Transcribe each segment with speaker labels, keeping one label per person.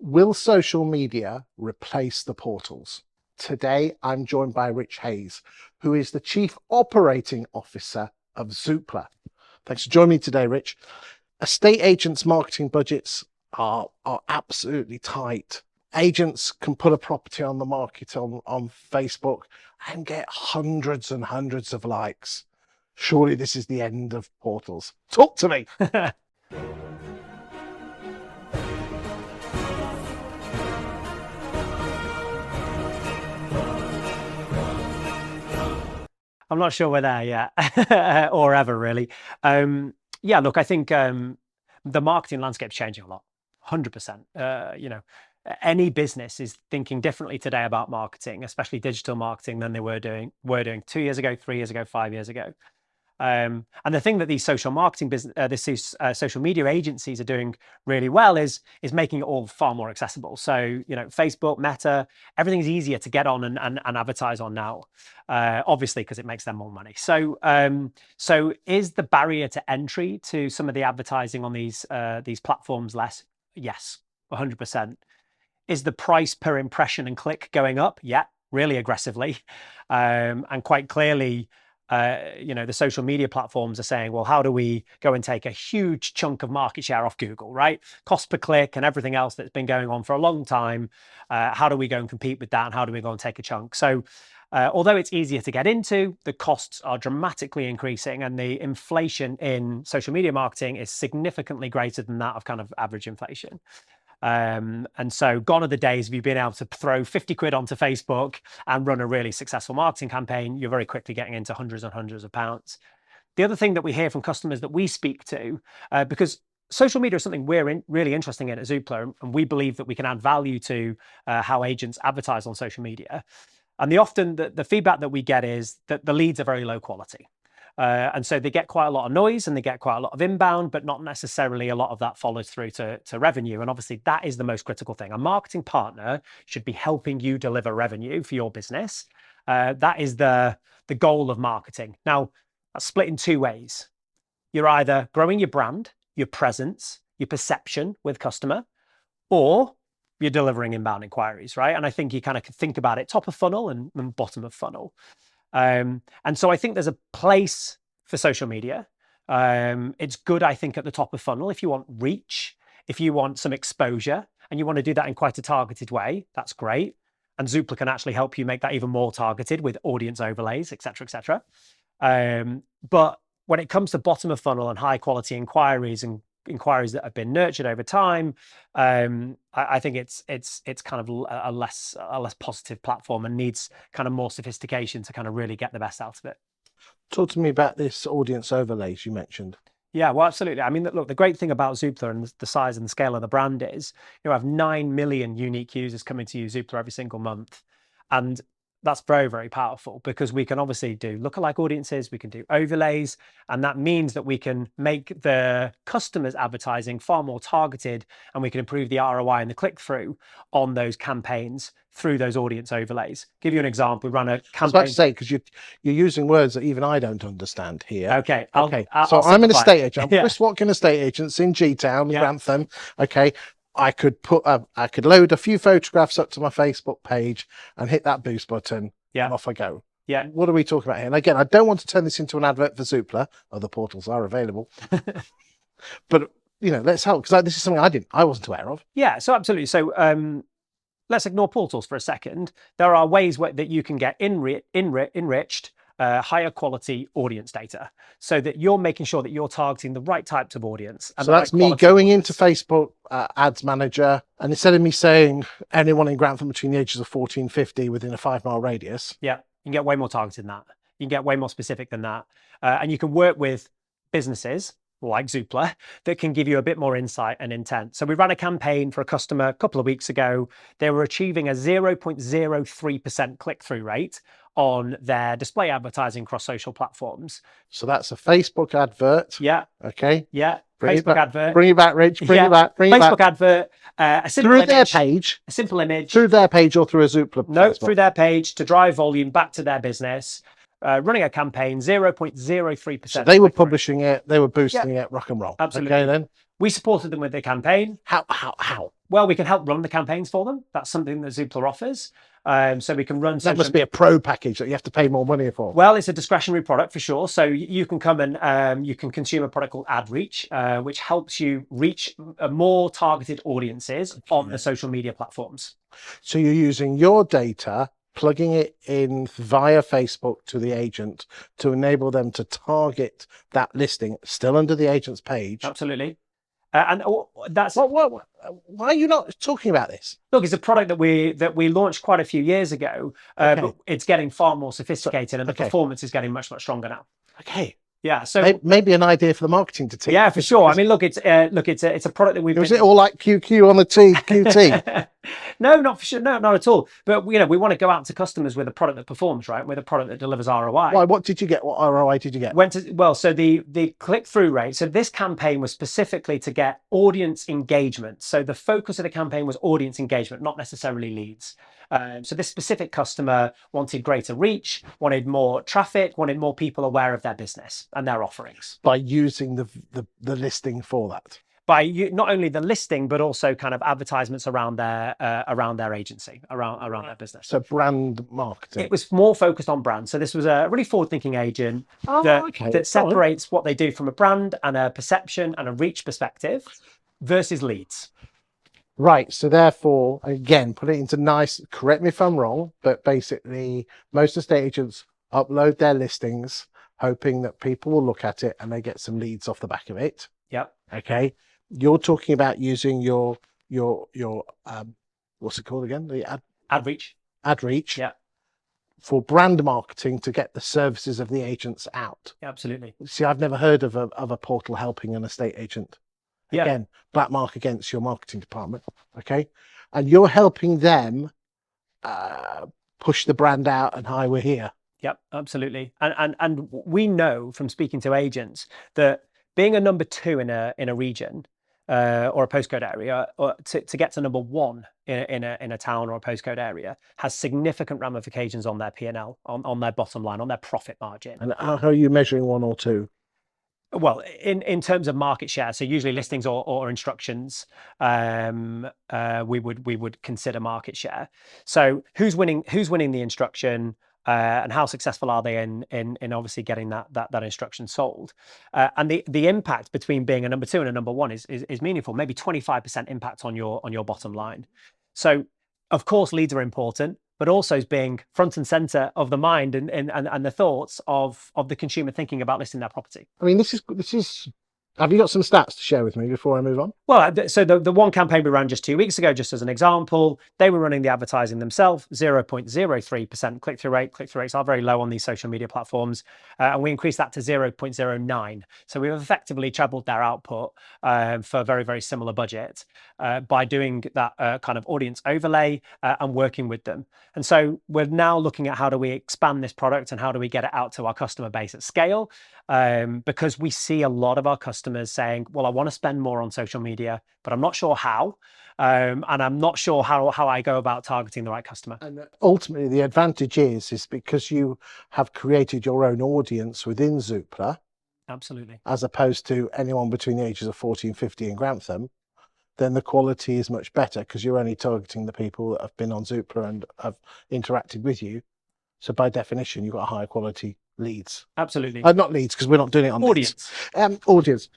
Speaker 1: Will social media replace the portals? Today, I'm joined by Rich Hayes, who is the Chief Operating Officer of Zoopla. Thanks for joining me today, Rich. Estate agents' marketing budgets are absolutely tight. Agents can put a property on the market on Facebook and get hundreds and hundreds of likes. Surely this is the end of portals. Talk to me.
Speaker 2: I'm not sure we're there yet or ever really. Yeah, look, I think the marketing landscape's changing a lot, 100%. Any business is thinking differently today about marketing, especially digital marketing, than they were doing 2 years ago, 3 years ago, 5 years ago. And the thing that these social marketing business, social media agencies are doing really well is making it all far more accessible. So, Facebook, Meta, everything's easier to get on and advertise on now, obviously, because it makes them more money. So, so is the barrier to entry to some of the advertising on these platforms less? Yes, 100%. Is the price per impression and click going up? Yeah, really aggressively, and quite clearly. The social media platforms are saying, well, how do we go and take a huge chunk of market share off Google, right? Cost per click and everything else that's been going on for a long time. How do we go and compete with that? And how do we go and take a chunk? So although it's easier to get into, the costs are dramatically increasing, and the inflation in social media marketing is significantly greater than that of kind of average inflation. And so gone are the days of you being able to throw 50 quid onto Facebook and run a really successful marketing campaign. You're very quickly getting into hundreds and hundreds of pounds. The other thing that we hear from customers that we speak to, because social media is something we're really interested in at Zoopla, and we believe that we can add value to how agents advertise on social media. And the feedback that we get is that the leads are very low quality. And so they get quite a lot of noise and they get quite a lot of inbound, but not necessarily a lot of that follows through to revenue. And obviously that is the most critical thing. A marketing partner should be helping you deliver revenue for your business. That is the goal of marketing. Now, that's split in two ways. You're either growing your brand, your presence, your perception with customer, or you're delivering inbound inquiries, right? And I think you kind of think about it top of funnel and bottom of funnel. And so I think there's a place for social media. It's good, I think, at the top of funnel. If you want reach, if you want some exposure, and you want to do that in quite a targeted way, that's great. And Zoopla can actually help you make that even more targeted with audience overlays, et cetera, et cetera. But when it comes to bottom of funnel and high quality inquiries and inquiries that have been nurtured over time, I think it's kind of a less positive platform and needs kind of more sophistication to kind of really get the best out of it.
Speaker 1: Talk to me about this audience overlays you mentioned.
Speaker 2: Yeah, well, absolutely. I mean, look, the great thing about Zoopla and the size and the scale of the brand is, I have 9 million unique users coming to use Zoopla every single month. And that's very, very powerful because we can obviously do lookalike audiences, we can do overlays, and that means that we can make the customers' advertising far more targeted, and we can improve the ROI and the click-through on those campaigns through those audience overlays. Give you an example. We run a campaign.
Speaker 1: I was about to say, because you're using words that even I don't understand here.
Speaker 2: Okay.
Speaker 1: So I'm an estate agent. I'm Chris Watkin, estate agents in G-Town, Grantham. Okay. I could load a few photographs up to my Facebook page and hit that boost button, and off I go.
Speaker 2: Yeah.
Speaker 1: What are we talking about here? And again, I don't want to turn this into an advert for Zoopla. Other portals are available, but let's help, because this is something I wasn't aware of.
Speaker 2: Yeah. So absolutely. So let's ignore portals for a second. There are ways that you can get enriched. Higher quality audience data, so that you're making sure that you're targeting the right types of audience.
Speaker 1: And so that's me going into Facebook Ads Manager, and instead of me saying anyone in Grantham between the ages of 14 and 50 within a 5-mile radius.
Speaker 2: Yeah, you can get way more targeted than that. You can get way more specific than that. And you can work with businesses like Zoopla that can give you a bit more insight and intent. So we ran a campaign for a customer a couple of weeks ago. They were achieving a 0.03% click-through rate on their display advertising across social platforms.
Speaker 1: So that's a Facebook advert.
Speaker 2: Yeah.
Speaker 1: Okay.
Speaker 2: Yeah. Facebook advert.
Speaker 1: Bring it back, Rich. Bring it back.
Speaker 2: Facebook advert. A simple
Speaker 1: through
Speaker 2: image,
Speaker 1: their page.
Speaker 2: A simple image.
Speaker 1: Through their page or through a Zoopla?
Speaker 2: No, through their page to drive volume back to their business. Running a campaign, 0.03%.
Speaker 1: So they were publishing it, they were boosting it, rock and roll.
Speaker 2: Absolutely.
Speaker 1: Okay, then.
Speaker 2: We supported them with their campaign.
Speaker 1: How?
Speaker 2: Well, we can help run the campaigns for them. That's something that Zoopla offers. So we can run.
Speaker 1: That must be a pro package that you have to pay more money for.
Speaker 2: Well, it's a discretionary product for sure. So you can come and you can consume a product called AdReach, which helps you reach more targeted audiences on the social media platforms.
Speaker 1: So you're using your data, plugging it in via Facebook to the agent to enable them to target that listing still under the agent's page.
Speaker 2: Absolutely. And that's
Speaker 1: why are you not talking about this?
Speaker 2: Look, it's a product that we launched quite a few years ago, but it's getting far more sophisticated, and the performance is getting much stronger now.
Speaker 1: Okay.
Speaker 2: Yeah, so
Speaker 1: maybe an idea for the marketing to take.
Speaker 2: Yeah, for sure. I mean, look, it's a product that we've.
Speaker 1: Is it all like QQ on the T, QT?
Speaker 2: No, not for sure. No, not at all. But we want to go out to customers with a product that performs, right? With a product that delivers ROI.
Speaker 1: Why? What did you get? What ROI did you get?
Speaker 2: So the click-through rate. So this campaign was specifically to get audience engagement. So the focus of the campaign was audience engagement, not necessarily leads. So this specific customer wanted greater reach, wanted more traffic, wanted more people aware of their business and their offerings.
Speaker 1: By using the listing for that.
Speaker 2: By not only the listing, but also kind of advertisements around their agency, around their business.
Speaker 1: So brand marketing.
Speaker 2: It was more focused on brand. So this was a really forward-thinking agent that separates what they do from a brand and a perception and a reach perspective versus leads.
Speaker 1: Right. So therefore, again, put it into nice, correct me if I'm wrong, but basically most estate agents upload their listings hoping that people will look at it and they get some leads off the back of it.
Speaker 2: Yep.
Speaker 1: Okay. You're talking about using your what's it called again? The
Speaker 2: AdReach.
Speaker 1: AdReach.
Speaker 2: Yeah.
Speaker 1: For brand marketing to get the services of the agents out.
Speaker 2: Yeah, absolutely.
Speaker 1: See, I've never heard of a portal helping an estate agent.
Speaker 2: Yeah.
Speaker 1: Again, black mark against your marketing department. Okay. And you're helping them push the brand out and hi, we're here.
Speaker 2: Yep, absolutely. And we know from speaking to agents that being a number 2 in a region or a postcode area, or to get to number 1 in a town or a postcode area, has significant ramifications on their P&L, on their bottom line, on their profit margin.
Speaker 1: And how are you measuring 1 or 2?
Speaker 2: Well, in terms of market share, so usually listings or instructions, we would consider market share. So who's winning the instruction? And how successful are they in obviously getting that instruction sold? And the impact between being a number 2 and a number 1 is meaningful. Maybe 25% impact on your bottom line. So of course leads are important, but also is being front and center of the mind and the thoughts of the consumer thinking about listing their property.
Speaker 1: I mean, this is. Have you got some stats to share with me before I move on?
Speaker 2: Well, so the one campaign we ran just 2 weeks ago, just as an example, they were running the advertising themselves, 0.03% click-through rate. Click-through rates are very low on these social media platforms. And we increased that to 0.09. So we've effectively trebled their output for a very, very similar budget by doing that kind of audience overlay and working with them. And so we're now looking at how do we expand this product and how do we get it out to our customer base at scale? Because we see a lot of our customers saying, well, I want to spend more on social media, but I'm not sure how. And I'm not sure how I go about targeting the right customer.
Speaker 1: And ultimately, the advantage is because you have created your own audience within Zoopla.
Speaker 2: Absolutely.
Speaker 1: As opposed to anyone between the ages of 40 and 50 in Grantham, then the quality is much better because you're only targeting the people that have been on Zoopla and have interacted with you. So by definition, you've got higher quality leads.
Speaker 2: Absolutely.
Speaker 1: Not leads, because we're not doing it on
Speaker 2: audience.
Speaker 1: Audience.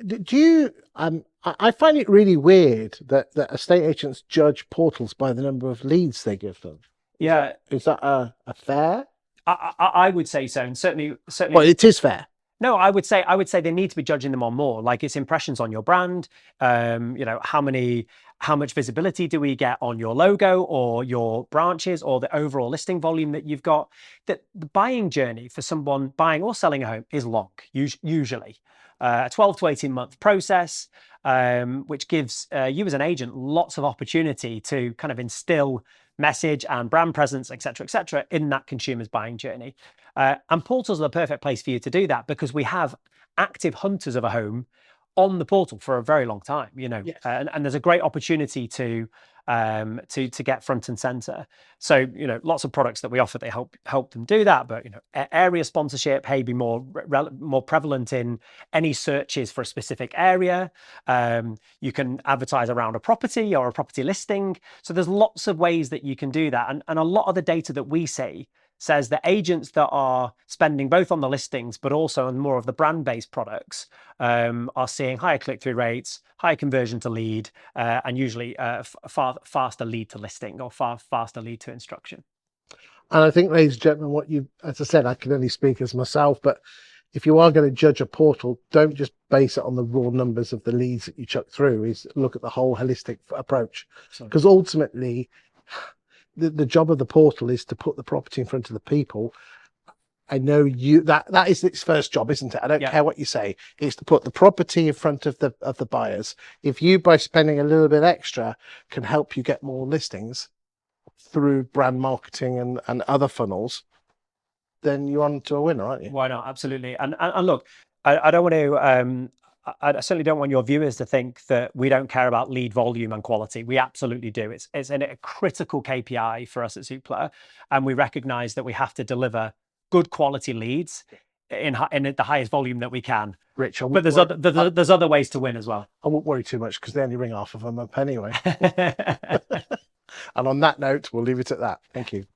Speaker 1: Do you? I find it really weird that estate agents judge portals by the number of leads they give them.
Speaker 2: Yeah.
Speaker 1: Is that a fair?
Speaker 2: I would say so, and certainly.
Speaker 1: Well, it is fair.
Speaker 2: No, I would say they need to be judging them on more, like its impressions on your brand. How much visibility do we get on your logo or your branches or the overall listing volume that you've got? That the buying journey for someone buying or selling a home is long, usually a 12 to 18 month process, which gives you as an agent lots of opportunity to kind of instill message and brand presence, et cetera, in that consumer's buying journey. And portals are the perfect place for you to do that because we have active hunters of a home on the portal for a very long time,
Speaker 1: Yes.
Speaker 2: and there's a great opportunity to get front and center. So lots of products that we offer, they help them do that. But area sponsorship, hey, be more prevalent in any searches for a specific area. You can advertise around a property or a property listing. So there's lots of ways that you can do that, and a lot of the data that we see says that agents that are spending both on the listings but also on more of the brand-based products are seeing higher click-through rates, higher conversion to lead, and usually far faster lead to listing or far faster lead to instruction.
Speaker 1: And I think, ladies and gentlemen, as I said, I can only speak as myself, but if you are going to judge a portal, don't just base it on the raw numbers of the leads that you chuck through. Is look at the whole holistic approach, because ultimately the job of the portal is to put the property in front of the people. I know that is its first job, isn't it? I don't care what you say. It's to put the property in front of the buyers. If you, by spending a little bit extra, can help you get more listings through brand marketing and other funnels, then you're on to a winner, aren't you?
Speaker 2: Why not? Absolutely. And look, I don't want to. I certainly don't want your viewers to think that we don't care about lead volume and quality. We absolutely do. It's a critical KPI for us at Zoopla, and we recognise that we have to deliver good quality leads in the highest volume that we can.
Speaker 1: Rich,
Speaker 2: but there's other ways to win as well.
Speaker 1: I won't worry too much because they only ring half of them up anyway. And on that note, we'll leave it at that. Thank you.